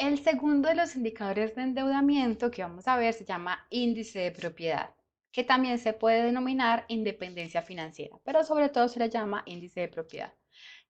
El segundo de los indicadores de endeudamiento que vamos a ver se llama índice de propiedad, que también se puede denominar independencia financiera, pero sobre todo se le llama índice de propiedad.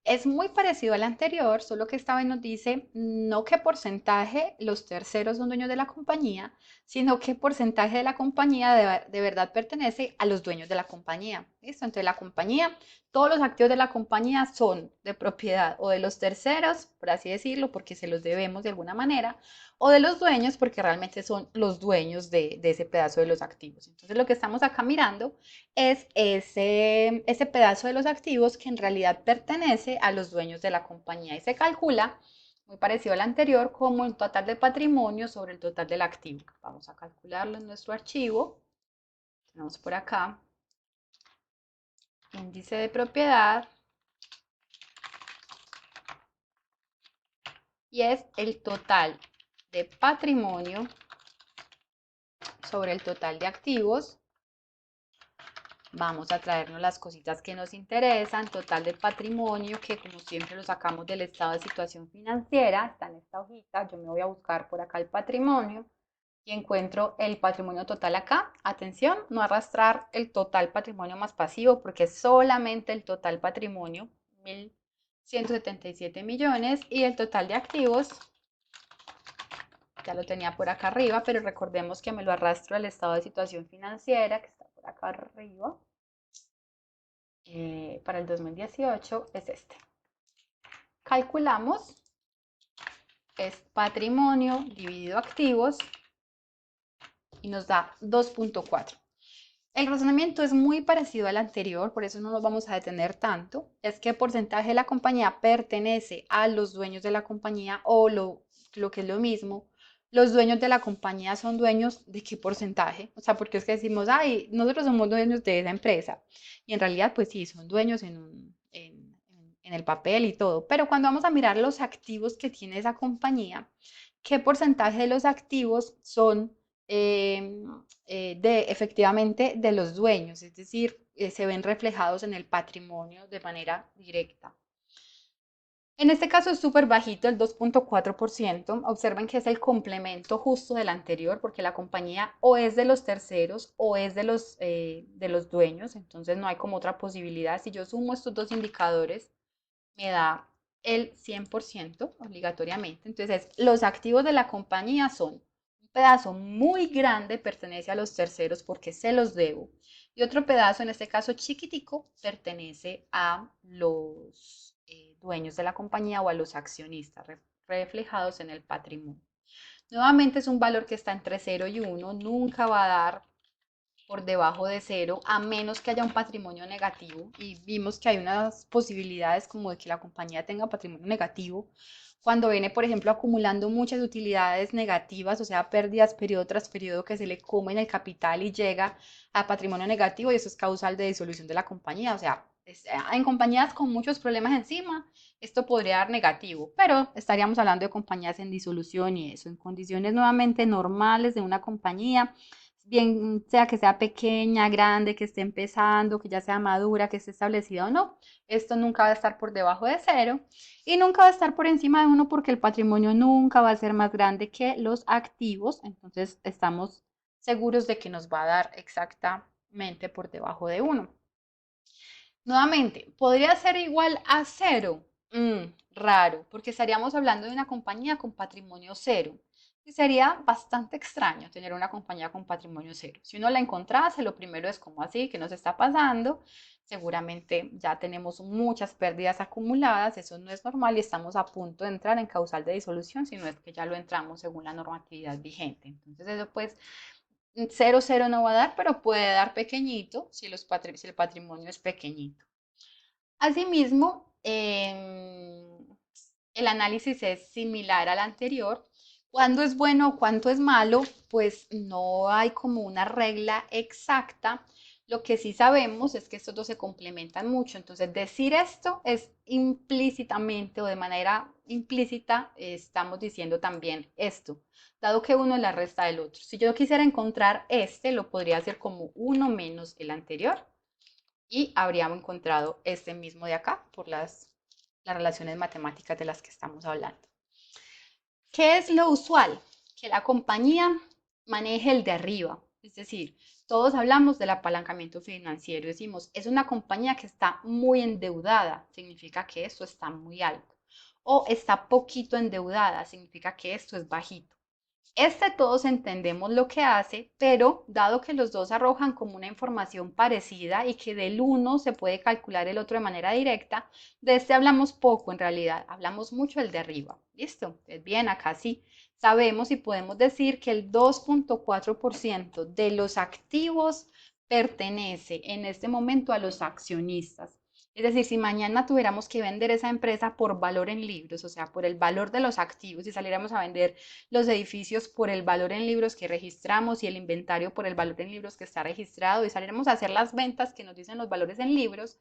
Es muy parecido al anterior, solo que esta vez nos dice no qué porcentaje los terceros son dueños de la compañía, sino qué porcentaje de la compañía de verdad pertenece a los dueños de la compañía. ¿Listo? Entonces la compañía, todos los activos de la compañía son de propiedad o de los terceros, por así decirlo, porque se los debemos de alguna manera, o de los dueños, porque realmente son los dueños de ese pedazo de los activos. Entonces lo que estamos acá mirando es ese pedazo de los activos que en realidad pertenece a los dueños de la compañía y se calcula, muy parecido al anterior, como el total de patrimonio sobre el total del activo. Vamos a calcularlo en nuestro archivo. Tenemos por acá índice de propiedad y es el total de patrimonio sobre el total de activos. Vamos a traernos las cositas que nos interesan, total de patrimonio, que como siempre lo sacamos del estado de situación financiera, está en esta hojita, yo me voy a buscar por acá el patrimonio y encuentro el patrimonio total acá. Atención, no arrastrar el total patrimonio más pasivo porque es solamente el total patrimonio, 1.177 millones, y el total de activos, ya lo tenía por acá arriba, pero recordemos que me lo arrastro al estado de situación financiera, que está por acá arriba. Para el 2018 es este. Calculamos, es patrimonio dividido activos y nos da 2.4. El razonamiento es muy parecido al anterior, por eso no nos vamos a detener tanto. Es que el porcentaje de la compañía pertenece a los dueños de la compañía o lo que es lo mismo. Los dueños de la compañía son dueños de qué porcentaje. O sea, porque es que decimos, ay, nosotros somos dueños de esa empresa. Y en realidad, pues sí, son dueños en el papel y todo. Pero cuando vamos a mirar los activos que tiene esa compañía, ¿qué porcentaje de los activos son eh, efectivamente de los dueños? Es decir, se ven reflejados en el patrimonio de manera directa. En este caso es súper bajito, el 2.4%. Observen que es el complemento justo del anterior, porque la compañía o es de los terceros o es de los dueños, entonces no hay como otra posibilidad. Si yo sumo estos dos indicadores, me da el 100% obligatoriamente. Entonces, los activos de la compañía son un pedazo muy grande, pertenece a los terceros porque se los debo. Y otro pedazo, en este caso chiquitico, pertenece a los dueños de la compañía o a los accionistas reflejados en el patrimonio. Nuevamente es un valor que está entre 0 y 1, nunca va a dar por debajo de 0, a menos que haya un patrimonio negativo. Y vimos que hay unas posibilidades como de que la compañía tenga patrimonio negativo cuando viene, por ejemplo, acumulando muchas utilidades negativas, o sea, pérdidas periodo tras periodo que se le comen el capital y llega a patrimonio negativo y eso es causal de disolución de la compañía. O sea, en compañías con muchos problemas encima, esto podría dar negativo, pero estaríamos hablando de compañías en disolución y eso, en condiciones nuevamente normales de una compañía, bien sea que sea pequeña, grande, que esté empezando, que ya sea madura, que esté establecida o no, esto nunca va a estar por debajo de 0 y nunca va a estar por encima de 1 porque el patrimonio nunca va a ser más grande que los activos, entonces estamos seguros de que nos va a dar exactamente por debajo de 1. Nuevamente, ¿podría ser igual a 0? Raro, porque estaríamos hablando de una compañía con patrimonio 0. Y sería bastante extraño tener una compañía con patrimonio 0. Si uno la encontrase, lo primero es como así, ¿qué nos está pasando? Seguramente ya tenemos muchas pérdidas acumuladas, eso no es normal y estamos a punto de entrar en causal de disolución, si no es que ya lo entramos según la normatividad vigente. Entonces eso pues 0, 0 no va a dar, pero puede dar pequeñito si el patrimonio es pequeñito. Asimismo, el análisis es similar al anterior. Cuando es bueno o cuánto es malo, pues no hay como una regla exacta. Lo que sí sabemos es que estos dos se complementan mucho. Entonces, decir esto es implícitamente o de manera implícita, estamos diciendo también esto, dado que uno es la resta del otro. Si yo quisiera encontrar este, lo podría hacer como uno menos el anterior y habríamos encontrado este mismo de acá por las relaciones matemáticas de las que estamos hablando. ¿Qué es lo usual? Que la compañía maneje el de arriba. Es decir, todos hablamos del apalancamiento financiero. Decimos, es una compañía que está muy endeudada. Significa que esto está muy alto. O está poquito endeudada. Significa que esto es bajito. Todos entendemos lo que hace, pero dado que los dos arrojan como una información parecida y que del uno se puede calcular el otro de manera directa, de este hablamos poco en realidad, hablamos mucho el de arriba. ¿Listo? Entonces, bien, acá sí sabemos y podemos decir que el 2.4% de los activos pertenece en este momento a los accionistas. Es decir, si mañana tuviéramos que vender esa empresa por valor en libros, o sea, por el valor de los activos, y saliéramos a vender los edificios por el valor en libros que registramos y el inventario por el valor en libros que está registrado, y saliéramos a hacer las ventas que nos dicen los valores en libros,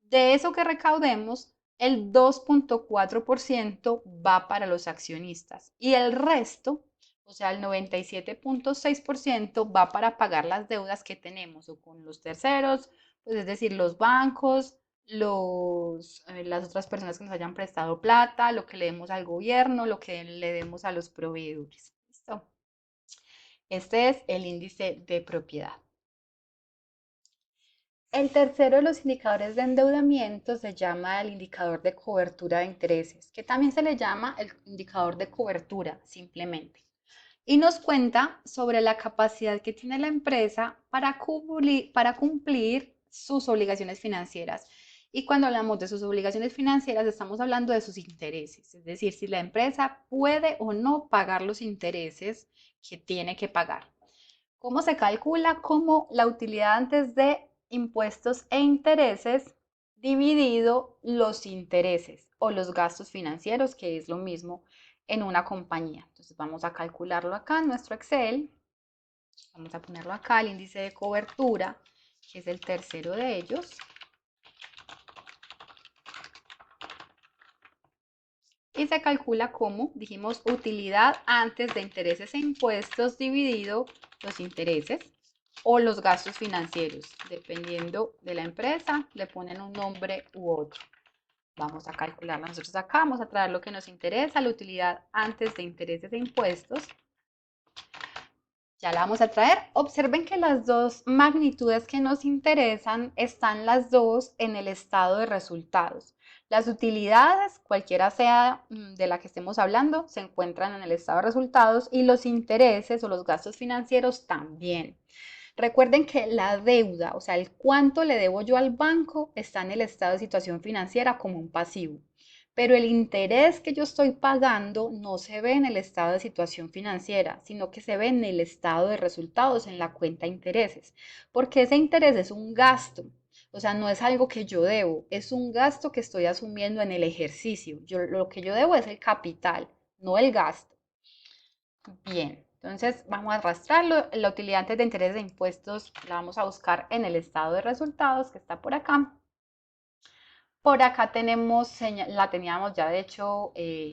de eso que recaudemos, el 2.4% va para los accionistas y el resto, o sea, el 97.6% va para pagar las deudas que tenemos o con los terceros, pues es decir, los bancos, las otras personas que nos hayan prestado plata, lo que le demos al gobierno, lo que le demos a los proveedores. ¿Listo? Este es el índice de propiedad. El tercero de los indicadores de endeudamiento se llama el indicador de cobertura de intereses, que también se le llama el indicador de cobertura simplemente. Y nos cuenta sobre la capacidad que tiene la empresa para cumplir sus obligaciones financieras. Y cuando hablamos de sus obligaciones financieras, estamos hablando de sus intereses, es decir, si la empresa puede o no pagar los intereses que tiene que pagar. ¿Cómo se calcula? Como la utilidad antes de impuestos e intereses dividido los intereses o los gastos financieros, que es lo mismo en una compañía. Entonces vamos a calcularlo acá en nuestro Excel. Vamos a ponerlo acá, el índice de cobertura, que es el tercero de ellos. Y se calcula como, dijimos, utilidad antes de intereses e impuestos dividido los intereses o los gastos financieros. Dependiendo de la empresa, le ponen un nombre u otro. Vamos a calcularla nosotros acá, vamos a traer lo que nos interesa, la utilidad antes de intereses e impuestos. Ya la vamos a traer. Observen que las dos magnitudes que nos interesan están las dos en el estado de resultados. Las utilidades, cualquiera sea de la que estemos hablando, se encuentran en el estado de resultados y los intereses o los gastos financieros también. Recuerden que la deuda, o sea, el cuánto le debo yo al banco, está en el estado de situación financiera como un pasivo. Pero el interés que yo estoy pagando no se ve en el estado de situación financiera, sino que se ve en el estado de resultados, en la cuenta de intereses, porque ese interés es un gasto, o sea, no es algo que yo debo, es un gasto que estoy asumiendo en el ejercicio. Lo que yo debo es el capital, no el gasto. Bien, entonces vamos a arrastrarlo. La utilidad antes de intereses de impuestos la vamos a buscar en el estado de resultados que está por acá. Por acá tenemos, la teníamos ya de hecho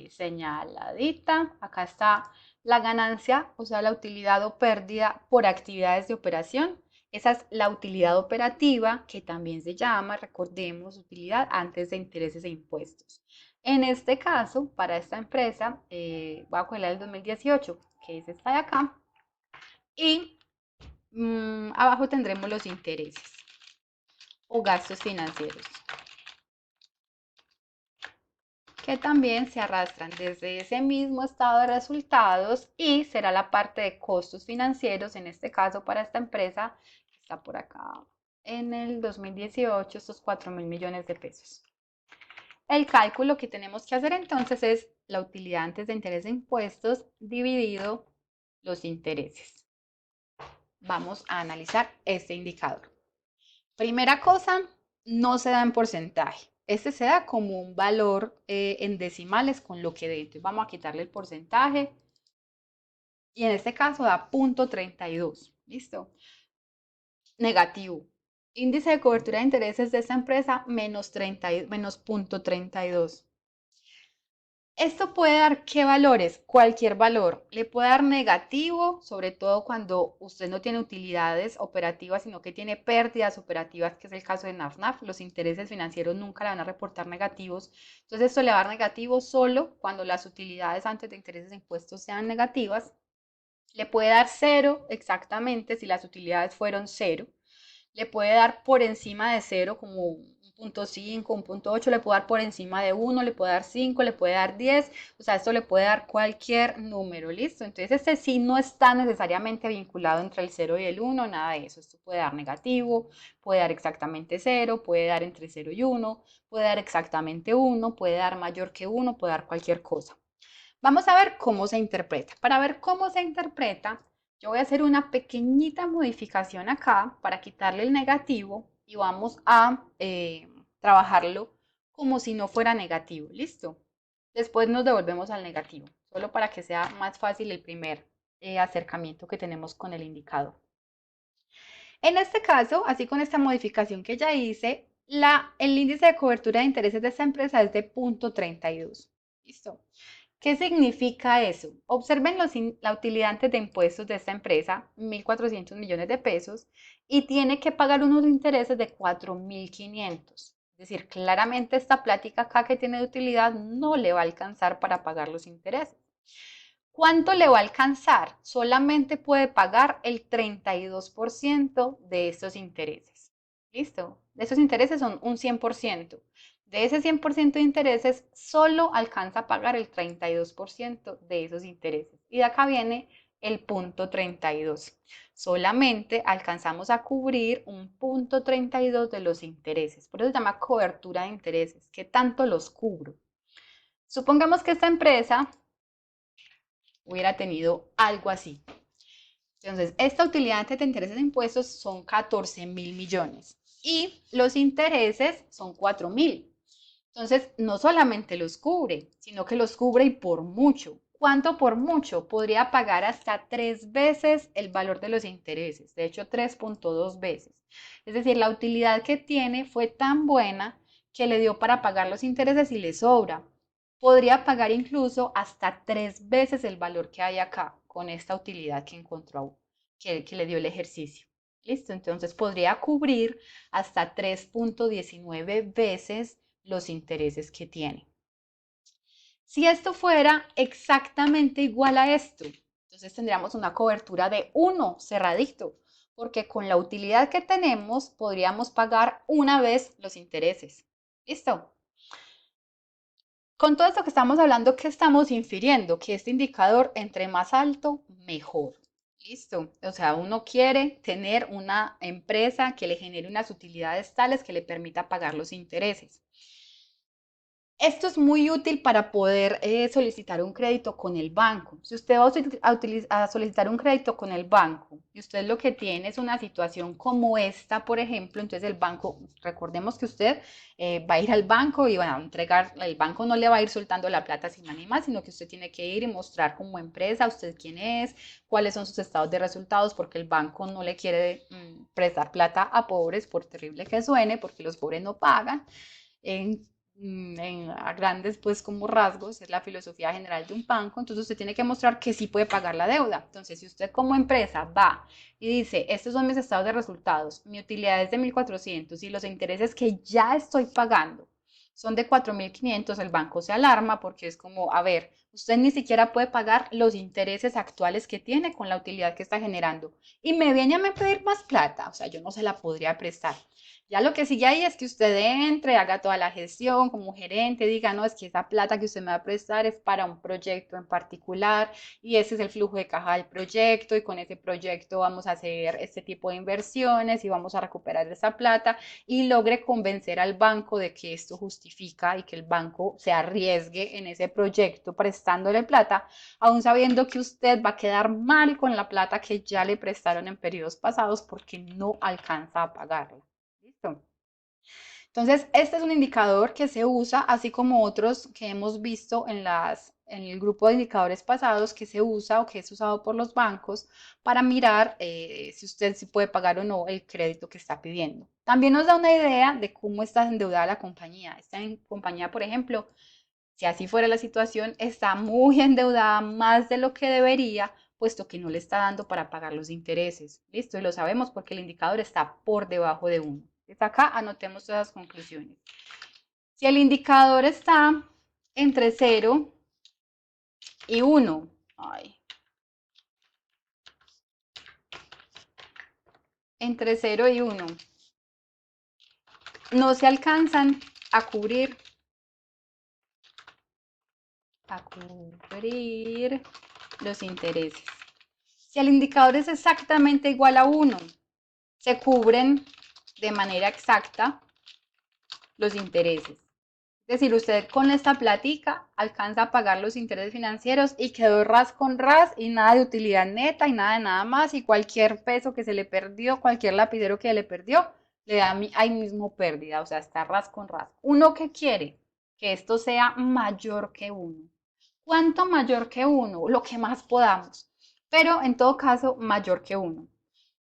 señaladita. Acá está la ganancia, o sea, la utilidad o pérdida por actividades de operación. Esa es la utilidad operativa, que también se llama, recordemos, utilidad antes de intereses e impuestos. En este caso, para esta empresa, voy a coger el 2018, que es esta de acá, y abajo tendremos los intereses o gastos financieros, que también se arrastran desde ese mismo estado de resultados y será la parte de costos financieros, en este caso para esta empresa que está por acá en el 2018, estos 4.000 millones de pesos. El cálculo que tenemos que hacer entonces es la utilidad antes de intereses e impuestos dividido los intereses. Vamos a analizar este indicador. Primera cosa, no se da en porcentaje. Este se da como un valor en decimales con lo que dé. Entonces vamos a quitarle el porcentaje y en este caso da 0.32. ¿Listo? Negativo. Índice de cobertura de intereses de esta empresa menos 0.32. Esto puede dar ¿qué valores? Cualquier valor. Le puede dar negativo, sobre todo cuando usted no tiene utilidades operativas, sino que tiene pérdidas operativas, que es el caso de NAFNAF. Los intereses financieros nunca le van a reportar negativos. Entonces, esto le va a dar negativo solo cuando las utilidades antes de intereses e impuestos sean negativas. Le puede dar cero exactamente si las utilidades fueron cero. Le puede dar por encima de cero como un punto 5, un punto 8, le puede dar por encima de 1, le puede dar 5, le puede dar 10, o sea, esto le puede dar cualquier número, ¿listo? Entonces este sí no está necesariamente vinculado entre el 0 y el 1, nada de eso. Esto puede dar negativo, puede dar exactamente 0, puede dar entre 0 y 1, puede dar exactamente 1, puede dar mayor que 1, puede dar cualquier cosa. Vamos a ver cómo se interpreta. Para ver cómo se interpreta, yo voy a hacer una pequeñita modificación acá para quitarle el negativo y vamos a trabajarlo como si no fuera negativo. ¿Listo? Después nos devolvemos al negativo, solo para que sea más fácil el primer acercamiento que tenemos con el indicador. En este caso, así con esta modificación que ya hice, el índice de cobertura de intereses de esta empresa es de 0.32. ¿Listo? ¿Qué significa eso? Observen la utilidad antes de impuestos de esta empresa, 1.400 millones de pesos, y tiene que pagar unos intereses de 4.500. Es decir, claramente esta plática acá que tiene de utilidad no le va a alcanzar para pagar los intereses. ¿Cuánto le va a alcanzar? Solamente puede pagar el 32% de estos intereses. ¿Listo? De esos intereses son un 100%. De ese 100% de intereses, solo alcanza a pagar el 32% de esos intereses. Y de acá viene el punto 32. Solamente alcanzamos a cubrir un punto 32 de los intereses. Por eso se llama cobertura de intereses. ¿Qué tanto los cubro? Supongamos que esta empresa hubiera tenido algo así. Entonces, esta utilidad antes de intereses de impuestos son 14.000 millones y los intereses son 4.000. Entonces, no solamente los cubre, sino que los cubre y por mucho. ¿Cuánto por mucho? Podría pagar hasta 3 veces el valor de los intereses, de hecho 3.2 veces. Es decir, la utilidad que tiene fue tan buena que le dio para pagar los intereses y le sobra. Podría pagar incluso hasta 3 veces el valor que hay acá con esta utilidad que encontró, que le dio el ejercicio. ¿Listo? Entonces podría cubrir hasta 3.19 veces los intereses que tiene. Si esto fuera exactamente igual a esto, entonces tendríamos una cobertura de 1 cerradito, porque con la utilidad que tenemos podríamos pagar una vez los intereses. ¿Listo? Con todo esto que estamos hablando, ¿qué estamos infiriendo? Que este indicador, entre más alto, mejor. Listo. O sea, uno quiere tener una empresa que le genere unas utilidades tales que le permita pagar los intereses. Esto es muy útil para poder solicitar un crédito con el banco. Si usted va a solicitar un crédito con el banco y usted lo que tiene es una situación como esta, por ejemplo, entonces el banco, recordemos que usted va a ir al banco y va a entregar, el banco no le va a ir soltando la plata sin más ni más, sino que usted tiene que ir y mostrar como empresa usted quién es, cuáles son sus estados de resultados, porque el banco no le quiere prestar plata a pobres, por terrible que suene, porque los pobres no pagan. En a grandes pues como rasgos, es la filosofía general de un banco, entonces usted tiene que mostrar que sí puede pagar la deuda. Entonces, si usted como empresa va y dice, estos son mis estados de resultados, mi utilidad es de 1.400 y los intereses que ya estoy pagando son de 4.500, el banco se alarma porque es como, a ver, usted ni siquiera puede pagar los intereses actuales que tiene con la utilidad que está generando y me viene a me pedir más plata, o sea, yo no se la podría prestar. Ya lo que sigue ahí es que usted entre, haga toda la gestión como gerente, diga, no, es que esa plata que usted me va a prestar es para un proyecto en particular y ese es el flujo de caja del proyecto y con ese proyecto vamos a hacer este tipo de inversiones y vamos a recuperar esa plata y logre convencer al banco de que esto justifica y que el banco se arriesgue en ese proyecto prestándole plata, aún sabiendo que usted va a quedar mal con la plata que ya le prestaron en periodos pasados porque no alcanza a pagarla. ¿Listo? Entonces, este es un indicador que se usa, así como otros que hemos visto en el grupo de indicadores pasados que se usa o que es usado por los bancos para mirar si usted sí puede pagar o no el crédito que está pidiendo. También nos da una idea de cómo está endeudada la compañía. Esta compañía, por ejemplo, Si así fuera la situación, está muy endeudada más de lo que debería, puesto que no le está dando para pagar los intereses. ¿Listo? Y lo sabemos porque el indicador está por debajo de 1. Entonces acá anotemos todas las conclusiones. Si el indicador está entre 0 y 1, entre 0 y 1, no se alcanzan a cubrir los intereses. Si el indicador es exactamente igual a 1, se cubren de manera exacta los intereses. Es decir, usted con esta platica alcanza a pagar los intereses financieros y quedó ras con ras y nada de utilidad neta y nada de nada más, y cualquier peso que se le perdió, cualquier lapidero que le perdió, le da ahí mismo pérdida, o sea, está ras con ras. ¿Uno qué quiere? Que esto sea mayor que 1. ¿Cuánto mayor que 1? Lo que más podamos, pero en todo caso mayor que 1.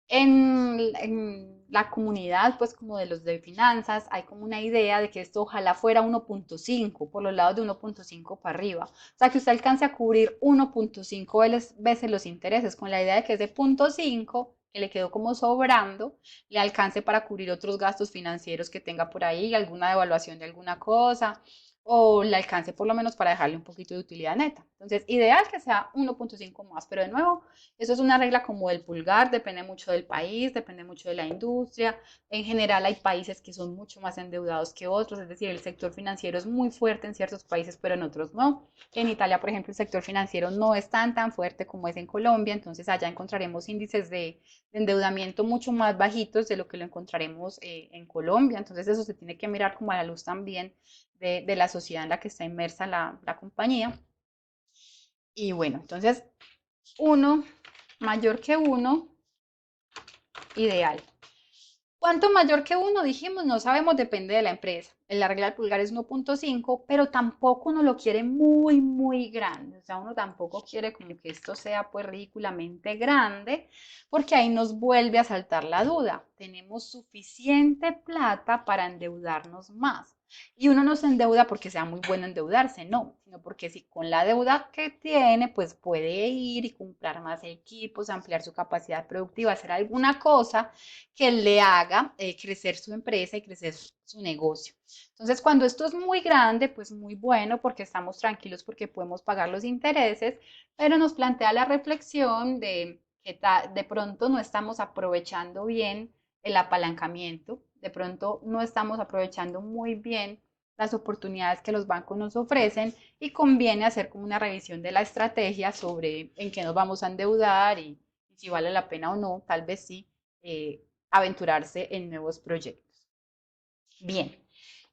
En la comunidad, pues como de los de finanzas, hay como una idea de que esto ojalá fuera 1.5, por los lados de 1.5 para arriba. O sea, que usted alcance a cubrir 1.5 veces los intereses, con la idea de que ese 0.5 que le quedó como sobrando, le alcance para cubrir otros gastos financieros que tenga por ahí, alguna devaluación de alguna cosa, o le alcance por lo menos para dejarle un poquito de utilidad neta. Entonces, ideal que sea 1.5 más, pero de nuevo, eso es una regla como del pulgar, depende mucho del país, depende mucho de la industria. En general hay países que son mucho más endeudados que otros, es decir, el sector financiero es muy fuerte en ciertos países, pero en otros no. En Italia, por ejemplo, el sector financiero no es tan fuerte como es en Colombia, entonces allá encontraremos índices de endeudamiento mucho más bajitos de lo que lo encontraremos en Colombia. Entonces eso se tiene que mirar como a la luz también de la sociedad en la que está inmersa la compañía. Y bueno, entonces 1 mayor que 1, ideal. ¿Cuánto mayor que 1? Dijimos, no sabemos, depende de la empresa. La regla del pulgar es 1.5, pero tampoco uno lo quiere muy grande. O sea, uno tampoco quiere como que esto sea pues ridículamente grande, porque ahí nos vuelve a saltar la duda. ¿Tenemos suficiente plata para endeudarnos más? Y uno no se endeuda porque sea muy bueno endeudarse, no, sino porque si con la deuda que tiene, pues puede ir y comprar más equipos, ampliar su capacidad productiva, hacer alguna cosa que le haga crecer su empresa y crecer su negocio. Entonces, cuando esto es muy grande, pues muy bueno porque estamos tranquilos porque podemos pagar los intereses, pero nos plantea la reflexión de que de pronto no estamos aprovechando bien el apalancamiento, de pronto no estamos aprovechando muy bien las oportunidades que los bancos nos ofrecen y conviene hacer como una revisión de la estrategia sobre en qué nos vamos a endeudar y si vale la pena o no, tal vez sí, aventurarse en nuevos proyectos. Bien,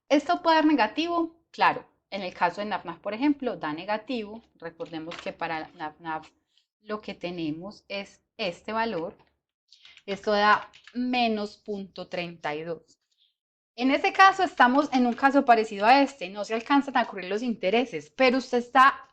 ¿esto puede dar negativo? Claro, en el caso de NAFNAF, por ejemplo, da negativo. Recordemos que para NAFNAF lo que tenemos es este valor. Esto da menos 0.32. En este caso estamos en un caso parecido a este, no se alcanzan a cubrir los intereses, pero usted está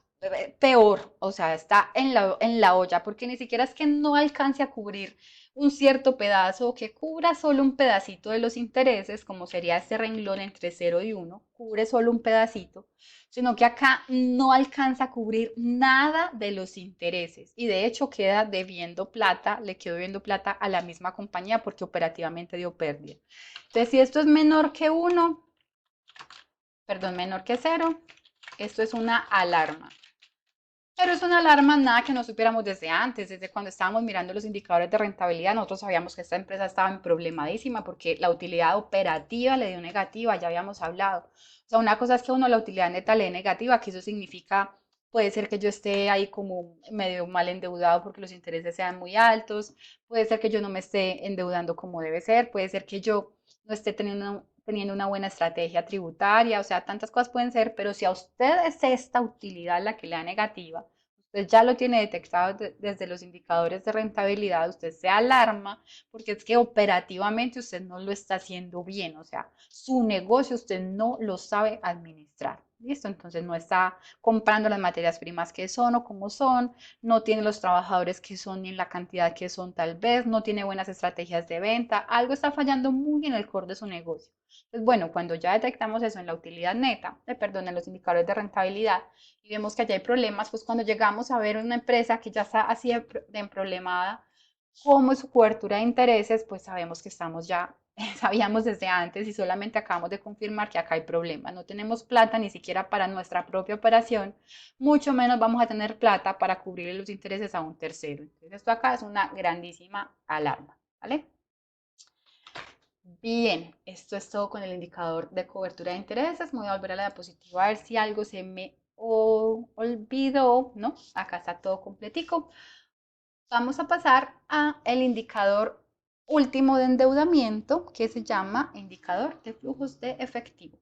peor, o sea, está en la olla, porque ni siquiera es que no alcance a cubrir un cierto pedazo o que cubra solo un pedacito de los intereses, como sería este renglón entre 0 y 1, cubre solo un pedacito, sino que acá no alcanza a cubrir nada de los intereses y de hecho queda debiendo plata, le quedó debiendo plata a la misma compañía porque operativamente dio pérdida. Entonces, si esto es menor que 1, perdón, menor que 0, esto es una alarma. Pero es una alarma nada que no supiéramos desde antes, desde cuando estábamos mirando los indicadores de rentabilidad, nosotros sabíamos que esta empresa estaba en problemadísima porque la utilidad operativa le dio negativa, ya habíamos hablado. O sea, una cosa es que uno la utilidad neta le dé negativa, que eso significa, puede ser que yo esté ahí como medio mal endeudado porque los intereses sean muy altos, puede ser que yo no me esté endeudando como debe ser, puede ser que yo no esté teniendo una buena estrategia tributaria, o sea, tantas cosas pueden ser, pero si a usted es esta utilidad la que le da negativa, usted ya lo tiene detectado desde los indicadores de rentabilidad, usted se alarma porque es que operativamente usted no lo está haciendo bien, o sea, su negocio usted no lo sabe administrar. ¿Listo? Entonces no está comprando las materias primas que son o como son, no tiene los trabajadores que son ni en la cantidad que son tal vez, no tiene buenas estrategias de venta, algo está fallando muy en el core de su negocio. Entonces, bueno, cuando ya detectamos eso en la utilidad neta, perdón, en los indicadores de rentabilidad y vemos que allá hay problemas, pues cuando llegamos a ver una empresa que ya está así de problemada, como es su cobertura de intereses, pues sabemos que estamos ya, sabíamos desde antes y solamente acabamos de confirmar que acá hay problemas. No tenemos plata ni siquiera para nuestra propia operación, mucho menos vamos a tener plata para cubrir los intereses a un tercero. Entonces esto acá es una grandísima alarma, ¿vale? Bien, esto es todo con el indicador de cobertura de intereses. Me voy a volver a la diapositiva a ver si algo se me olvidó, ¿no? Acá está todo completico. Vamos a pasar a el indicador último de endeudamiento que se llama indicador de flujos de efectivo.